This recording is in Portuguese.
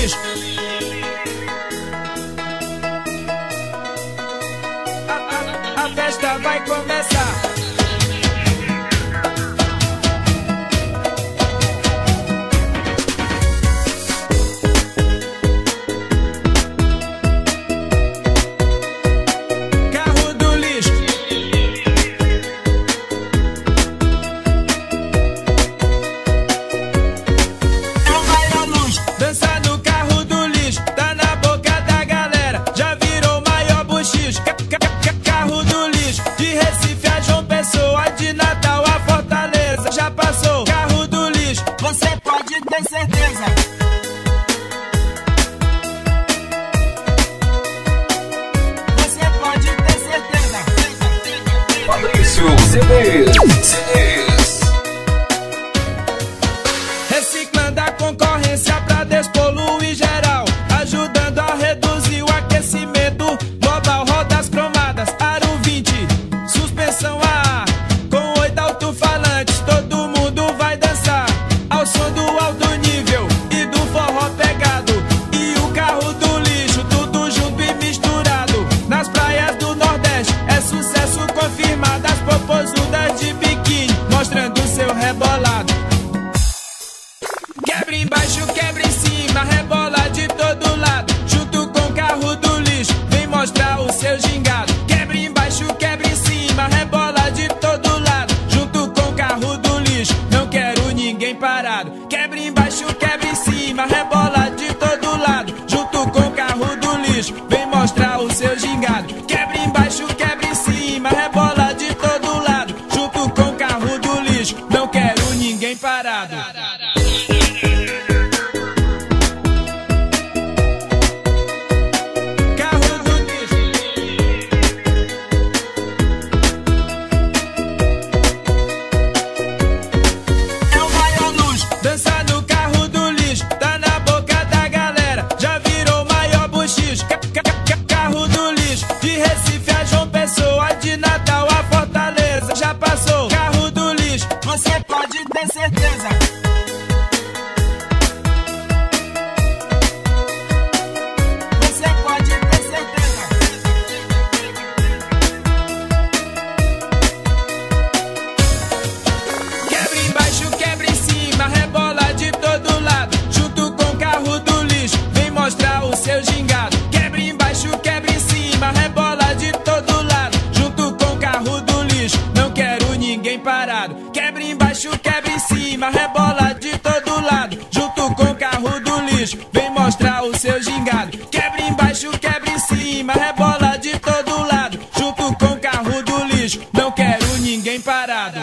lixo. A festa vai começar. Carro do lixo, de Recife a João Pessoa, de Natal a Fortaleza, já passou. Carro do lixo, você pode ter certeza. Você pode ter certeza. Fabrício CDs. Reciclando a concorrência pra despoluir geral, ajudando a reduzir o aquecimento global. Rodas cromadas, aro 20, suspensão a ar, com 8 alto-falantes, todo mundo vai dançar ao som do alto nível e do forró pegado. E o carro do lixo, tudo junto e misturado. Nas praias do Nordeste é sucesso confirmado. As popozudas de biquíni mostrando seu rebolado. Quebra embaixo, quebra em cima, rebola de todo lado. Junto com o carro do lixo, vem mostrar o seu gingado. Quebra embaixo, quebra em cima, rebola de todo lado. Junto com o carro do lixo, não quero ninguém parado. Quebra embaixo, quebra em cima, rebola de todo lado. Junto com o carro do lixo, vem mostrar o seu gingado. Quebra embaixo, quebra em cima, rebola de todo lado. Junto com o carro do lixo, não quero ninguém parado. Carro do lixo, de Recife a João Pessoa, de Natal a Fortaleza, já passou. Carro do lixo, você pode ter certeza. Você pode ter certeza. Quebra embaixo, quebra em cima, rebola de todo lado. Junto com o carro do lixo, vem mostrar o seu gingado. Quebra embaixo, quebra em cima, rebola de todo lado. Junto com o carro do lixo, não quero ninguém parado. Quebra embaixo, quebra em cima, rebola de todo lado. Junto com o carro do lixo, vem mostrar o seu gingado. Quebra embaixo, quebra em cima, rebola de todo lado. Junto com o carro do lixo, não quero ninguém parado.